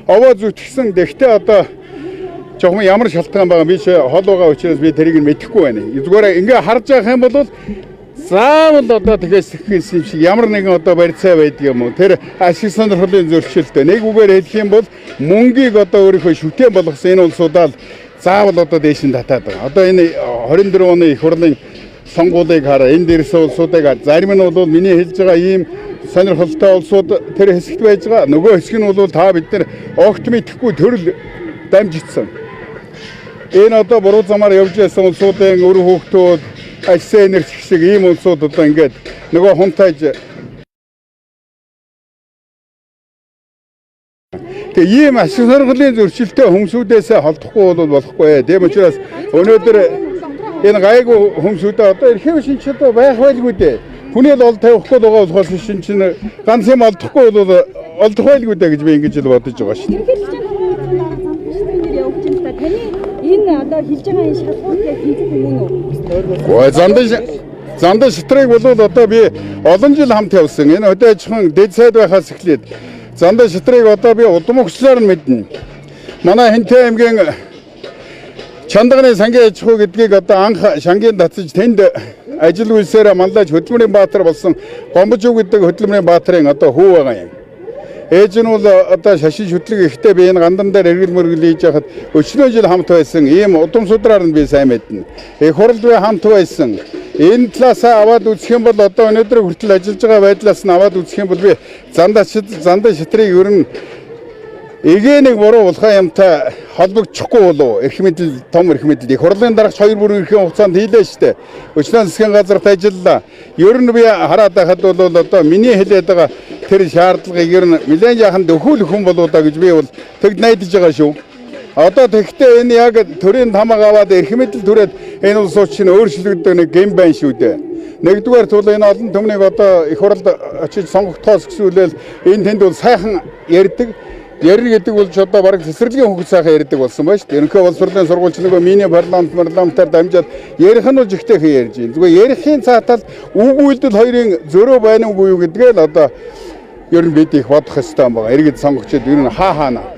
овоо зүтгэсэн. Гэхдээ одоо жоохон ямар шалтгаан байгаа би ч хол байгаа учраас би тэрийг нь мэдэхгүй байна. Зүгээр ингээ харж байгаа юм бол заавал одоо тэгээс юм шиг ямар нэгэн одоо барьцаа байдаг юм уу? Тэр ашиг сонирхлын зөрчилтэй. Нэг үгээр хэлэх юм бол мөнгийг одоо өөрийнхөө шүтэн болгосон энэ улсуудаа заавал одоо дээш нь татаад байгаа. Одоо энэ 24 оны их хурлын сонгуулийг хараа. Энэ дээрээс улсуудыг зарим нь бол миний хэлж байгаа ийм сонирхолтой улсууд тэр хэсэгт байж байгаа. Нөгөө хэсэг нь бол та бид нар огт мэдэхгүй төрөл дамжигдсан. Энэ одоо буруу замаар явж байсан улсуудын өр хүүхдүүд ажлын энерги шиг ийм улсууд одоо ингээд нөгөө хунтайж тэгээ ийм ашиг сонирхлын зөрчилтэй хүмүүсүүдээс холдохгүй бол болохгүй. Тийм учраас өнөөдөр энэ гайгүй хүмүүсүүд одоо эрхэм шинжтэй байх байлгүй дээ. Хүний л ол тавихгүй байгаа болохоос шинж чинь ганц юм олдохгүй бол олдох байлгүй дээ гэж би ингэж л бодож байгаа шүү дээ. Энэ одоо хэлж байгаа энэ шалгуурыг хийх юм уу? Ой зандаа шатрыг бол одоо би олон жил хамт явсан. Энэ өдөөжхан дэд сайд байхаас эхлээд зандаа шатрыг одоо би удам өгчлөөр нь мэднэ. Манай Хинтэй аймгийн Чандагны сангийн аж ахуй гэдгийг одоо анх шангийн татсаж тэнд ажил үйлсээр манлайж хөдөлмөрийн баатар болсон Гомбожуу гэдэг хөдөлмөрийн баатарын одоо хүү байгаа юм. Ээж нь бол одоо шашин шүтлэг ихтэй би энэ гандан дээр эргэл мөргөл хийж яхад өчнөө жил хамт байсан. Ийм удам судраар нь би сайн мэднэ. Их хурл би хамт байсан. Энэ талаасаа аваад үзэх юм бол одоо өнөөдөр хүртэл ажиллаж байгаа байдлаас нь аваад үзэх юм бол би зандаа шатрыг ер нь эгэнийг буруу улхаа юмтай холбогдчихгүй болов. Эрх мэдэл том эрх мэдэл. Их хурлын дараач 2 бүрэн эрхийн хугацаанд хийлээ штэ. Өчнөө засгийн газарт ажиллаа. Ер нь би хараад байхад бол одоо миний хэлээд байгаа тэр шаардлагыг ер нь нэлээд яхан дөхөөл хүн болоо да гэж би бол тэгд найдаж байгаа шүү. Одоо тэгтээ энэ яг төрийн тамаг аваад эрх мэдэл түрээд энэ улсууд чинь өөрчлөгддөг нэг гэм байна шүү дээ. Нэгдүгээр тул энэ олон түмнийг одоо их хурлд очиж сонгогдохоос гэсүүлэл энэ тэнд бол сайхан ярьдаг. Ярина гэдэг бол ч одоо бараг цэцэрлэгийн хөнгөц сайхан ярьдаг болсон ба шүү дээ. Ерөнхий боловс сурлын сургуульч нөгөө миний парламентаар дамжаад ярих нь бол жигтэйхэн ярьж байна. Зүгээр ярихын цаатал үг үйлдэл хоёрын зөрөө байна уугүй юу гэдгээ л одоо ер нь бид их бодох ёстой юм байна. Иргэд сонгогчид ер нь хаана